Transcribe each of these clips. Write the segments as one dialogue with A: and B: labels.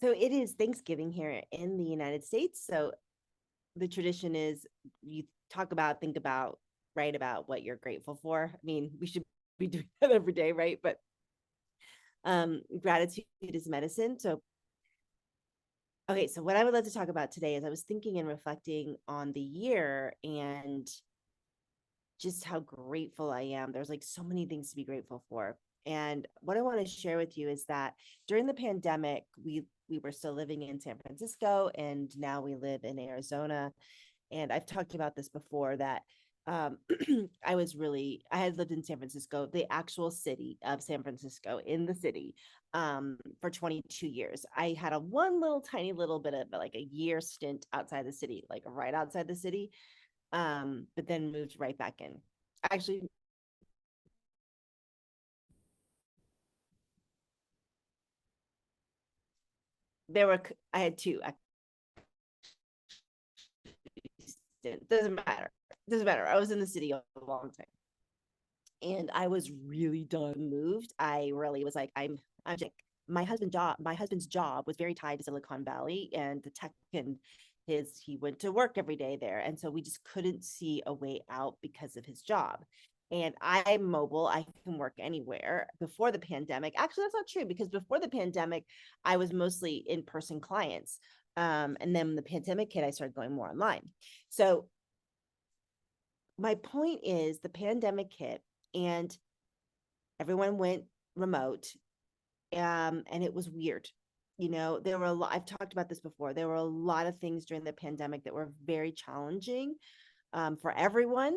A: So it is Thanksgiving here in the United States. So the tradition is you talk about, think about, write about what you're grateful for. I mean, we should be doing that every day, right? But gratitude is medicine. So okay, so what I would love to talk about today is I was thinking and reflecting on the year and just how grateful I am. There's like so many things to be grateful for. And what I want to share with you is that during the pandemic, we were still living in San Francisco, and now we live in Arizona. And I've talked about this before that um, I had lived in San Francisco, the actual city of San Francisco, in the city, for 22 years. I had a one little tiny little bit of like a year stint outside the city, like right outside the city, but then moved right back in. Actually, I had two. Doesn't matter. Doesn't matter. I was in the city a long time, and I was really done moved. I really was like, I'm like, my husband's job was very tied to Silicon Valley and the tech, and he went to work every day there. And so we just couldn't see a way out because of his job. And I'm mobile, I can work anywhere. Before the pandemic, actually, that's not true, because before the pandemic, I was mostly in-person clients. And then when the pandemic hit, I started going more online. So my point is the pandemic hit and everyone went remote, and it was weird. There were a lot, I've talked about this before, there were a lot of things during the pandemic that were very challenging, for everyone.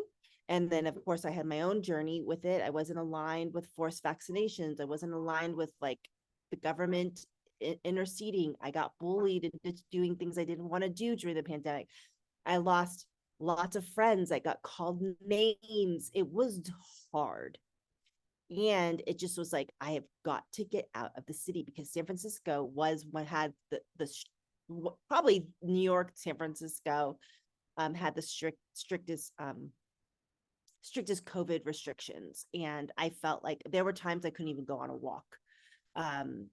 A: And then of course I had my own journey with it. I wasn't aligned with forced vaccinations. I wasn't aligned with like the government interceding. I got bullied into doing things I didn't want to do during the pandemic. I lost lots of friends. I got called names. It was hard. And it just was like, I have got to get out of the city, because San Francisco was what had probably New York, San Francisco, had the strictest COVID restrictions. And I felt like there were times I couldn't even go on a walk. Um,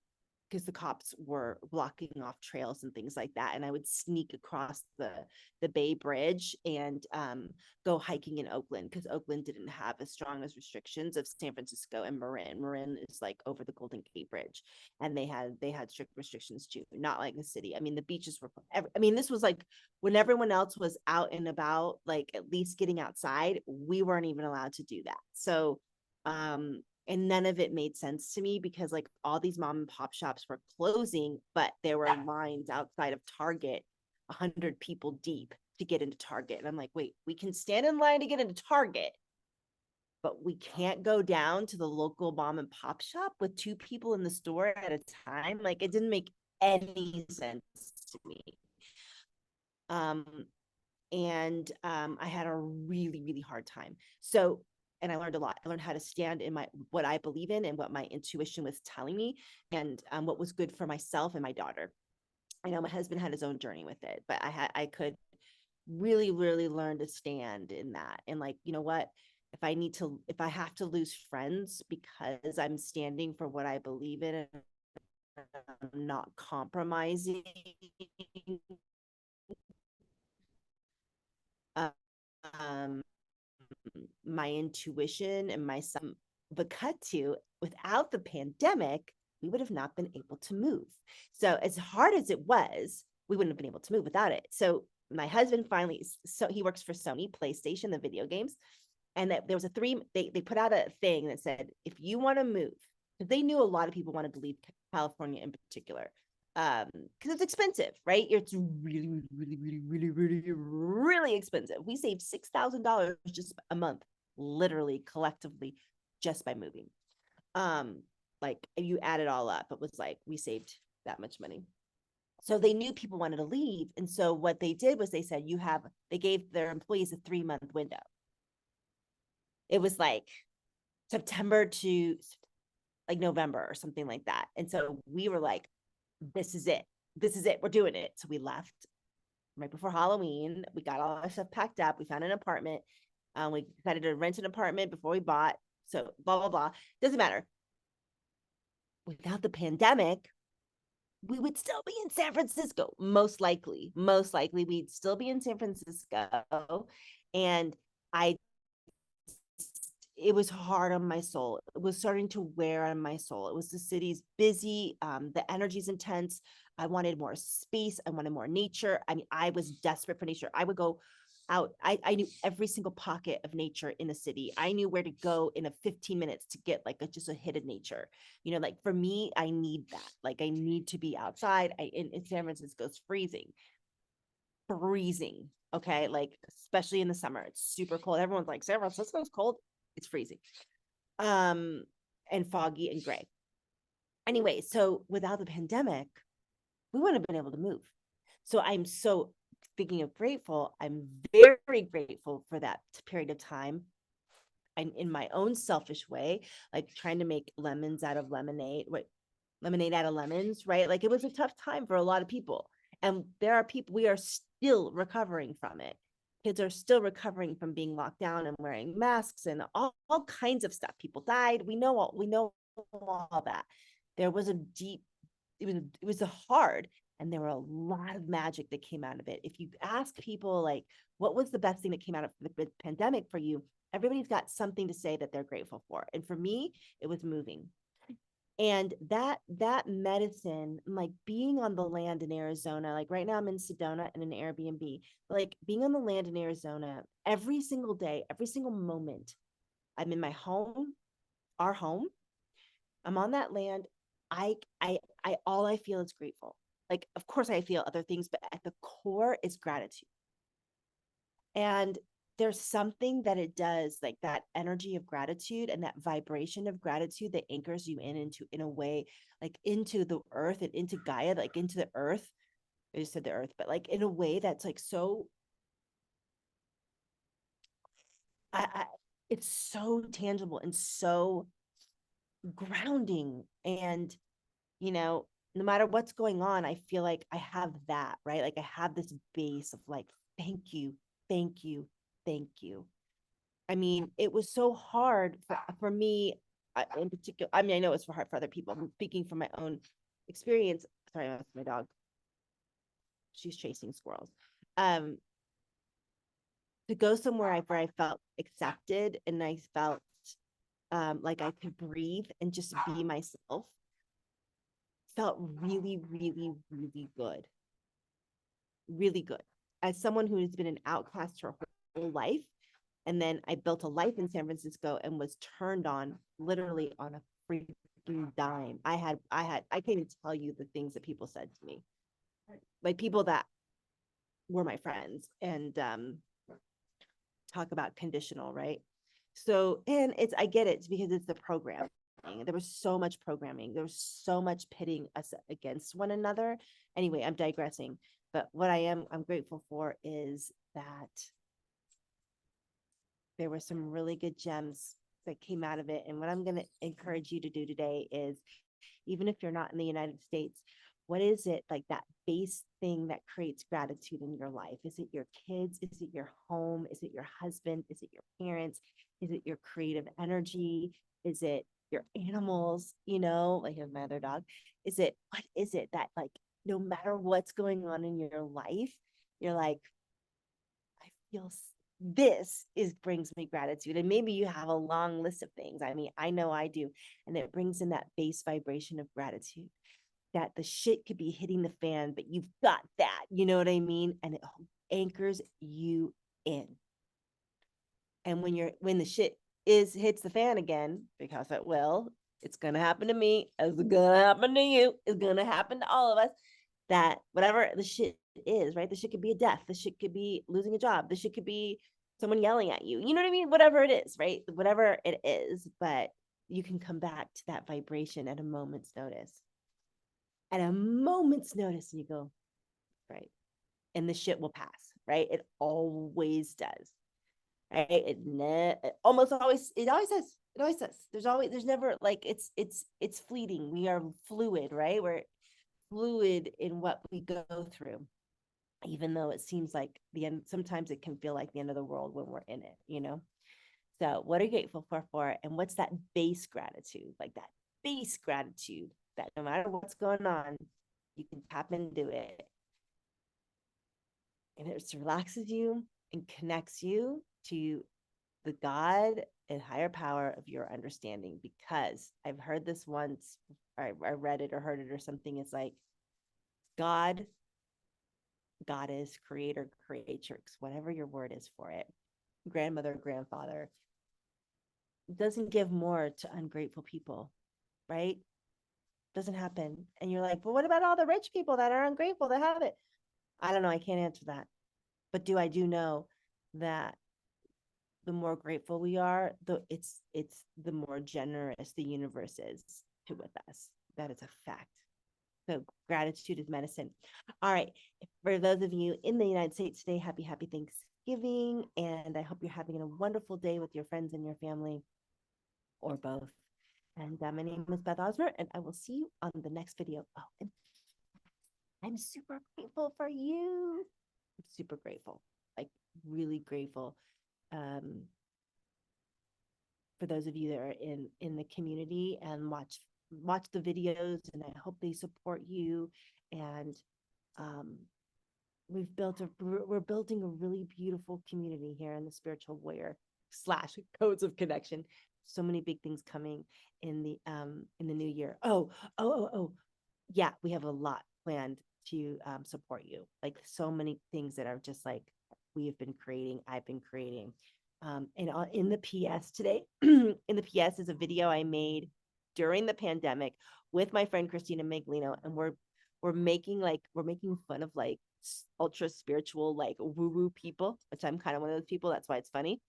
A: because the cops were blocking off trails and things like that. And I would sneak across the Bay Bridge and go hiking in Oakland, because Oakland didn't have as strong as restrictions of San Francisco and Marin. Marin is like over the Golden Gate Bridge, and they had strict restrictions too, not like the city. I mean, the beaches were. I mean, this was like when everyone else was out and about, like at least getting outside. We weren't even allowed to do that. So and none of it made sense to me, because like all these mom and pop shops were closing, but there were lines outside of Target, 100 people deep, to get into Target. And I'm like, wait, we can stand in line to get into Target, but we can't go down to the local mom and pop shop with two people in the store at a time. Like, it didn't make any sense to me. Um, and I had a really, really hard time. So, and I learned a lot. I learned how to stand in what I believe in and what my intuition was telling me, and what was good for myself and my daughter. I know my husband had his own journey with it, but I could really, really learn to stand in that. And like, you know what? If I have to lose friends because I'm standing for what I believe in and I'm not compromising, um, my intuition and my son. But cut to, without the pandemic, we would have not been able to move. So as hard as it was, we wouldn't have been able to move without it. So my husband finally, so he works for Sony PlayStation, the video games, and that there was they put out a thing that said, if you want to move, because they knew a lot of people wanted to leave California in particular, because it's expensive, right? It's really, really, really, really, really, really expensive. We saved $6,000 just a month, literally collectively, just by moving. Like you add it all up, it was like we saved that much money. So they knew people wanted to leave, and so what they did was they gave their employees a 3-month window. It was like September to like November or something like that. And so we were like, this is it. This is it. We're doing it. So we left right before Halloween. We got all our stuff packed up. We found an apartment. We decided to rent an apartment before we bought. So blah, blah, blah. Doesn't matter. Without the pandemic, we would still be in San Francisco. Most likely we'd still be in San Francisco. And I, it was hard on my soul. It was starting to wear on my soul. It was, the city's busy. The energy's intense. I wanted more space. I wanted more nature. I mean, I was desperate for nature. I would go out. I knew every single pocket of nature in the city. I knew where to go in a 15 minutes to get like just a hit of nature. Like for me, I need that. Like I need to be outside. In San Francisco, it's freezing. Okay. Like, especially in the summer, it's super cold. Everyone's like, San Francisco's cold. It's freezing. Um, and foggy and gray. Anyway, so without the pandemic, we wouldn't have been able to move. So I'm so, speaking of grateful, I'm very grateful for that period of time. And in my own selfish way, like trying to make lemons out of lemonade, lemonade out of lemons, right? Like it was a tough time for a lot of people. And there are people, we are still recovering from it. Kids are still recovering from being locked down and wearing masks and all kinds of stuff. People died. We know all that. There was a deep, it was a hard, and there were a lot of magic that came out of it. If you ask people like, what was the best thing that came out of the pandemic for you? Everybody's got something to say that they're grateful for. And for me, it was moving. And that medicine, like being on the land in Arizona, like right now I'm in Sedona in an Airbnb, like being on the land in Arizona every single day, every single moment, I'm in my home, our home, I'm on that land. I all I feel is grateful. Like, of course I feel other things, but at the core is gratitude. And there's something that it does, like that energy of gratitude and that vibration of gratitude that anchors you into, in a way, like into the earth and into Gaia, like into the earth. I just said the earth, but like in a way that's like so, I it's so tangible and so grounding. And no matter what's going on, I feel like I have that, right? Like I have this base of like, thank you, thank you, thank you. I mean, it was so hard for me, in particular. I mean, I know it's hard for other people. I'm speaking from my own experience. Sorry, that's my dog. She's chasing squirrels. Um, to go somewhere where I felt accepted and I felt like I could breathe and just be myself felt really, really, really good. Really good. As someone who's been an outcast her whole life, and then I built a life in San Francisco and was turned on literally on a freaking dime. I can't even tell you the things that people said to me, like people that were my friends, and talk about conditional, right? So, and I get it, because it's the program. There was so much programming. There was so much pitting us against one another. Anyway, I'm digressing. But what I'm grateful for is that there were some really good gems that came out of it. And what I'm going to encourage you to do today is, even if you're not in the United States, what is it, like that base thing that creates gratitude in your life? Is it your kids? Is it your home? Is it your husband? Is it your parents? Is it your creative energy? Is it your animals? Like my other dog. What is it that, like, no matter what's going on in your life, you're like, I feel this is brings me gratitude. And maybe you have a long list of things. I mean, I know I do. And it brings in that base vibration of gratitude, that the shit could be hitting the fan, but you've got that, you know what I mean? And it anchors you in. And when the shit hits the fan again, because it will, it's gonna happen to me, it's gonna happen to you, it's gonna happen to all of us, that whatever the shit is, right? The shit could be a death, the shit could be losing a job, the shit could be someone yelling at you, you know what I mean? Whatever it is, right? Whatever it is, but you can come back to that vibration at a moment's notice. At a moment's notice, and you go, right? And the shit will pass, right? It always does, right? It almost always, it always does. It always does. There's never, like, it's fleeting. We are fluid, right? We're fluid in what we go through, even though it seems like the end. Sometimes it can feel like the end of the world when we're in it. So what are you grateful for? And what's that base gratitude, like that base gratitude that no matter what's going on, You can tap into it, and it just relaxes you and connects you to the God and higher power of your understanding. Because I've heard this once, I read it or heard it or something. It's like God, goddess, creator, creatrix, whatever your word is for it, grandmother, grandfather, doesn't give more to ungrateful people, right? Doesn't happen. And you're like, well, what about all the rich people that are ungrateful that have it? I don't know. I can't answer that. But I do know that the more grateful we are, it's the more generous the universe is to with us. That is a fact. So gratitude is medicine. All right. For those of you in the United States today, happy Thanksgiving. And I hope you're having a wonderful day with your friends and your family, or both. And my name is Beth Osmer, and I will see you on the next video. Oh, and I'm super grateful for you. I'm super grateful, like really grateful. For those of you that are in the community and watch the videos, and I hope they support you. And um, we're building a really beautiful community here in the Spiritual Warrior / Codes of Connection. So many big things coming in the new year. Oh, yeah, we have a lot planned to support you. Like so many things that are just like I've been creating. And in the PS today, in the PS is a video I made during the pandemic with my friend Christina Miglino, and we're making fun of like ultra spiritual, like woo woo people, which I'm kind of one of those people. That's why it's funny.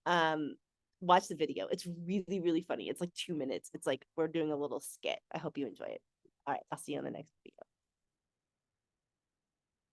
A: Um, Watch the video. It's really, really funny. It's like 2 minutes. It's like we're doing a little skit. I hope you enjoy it. All right, I'll see you on the next video.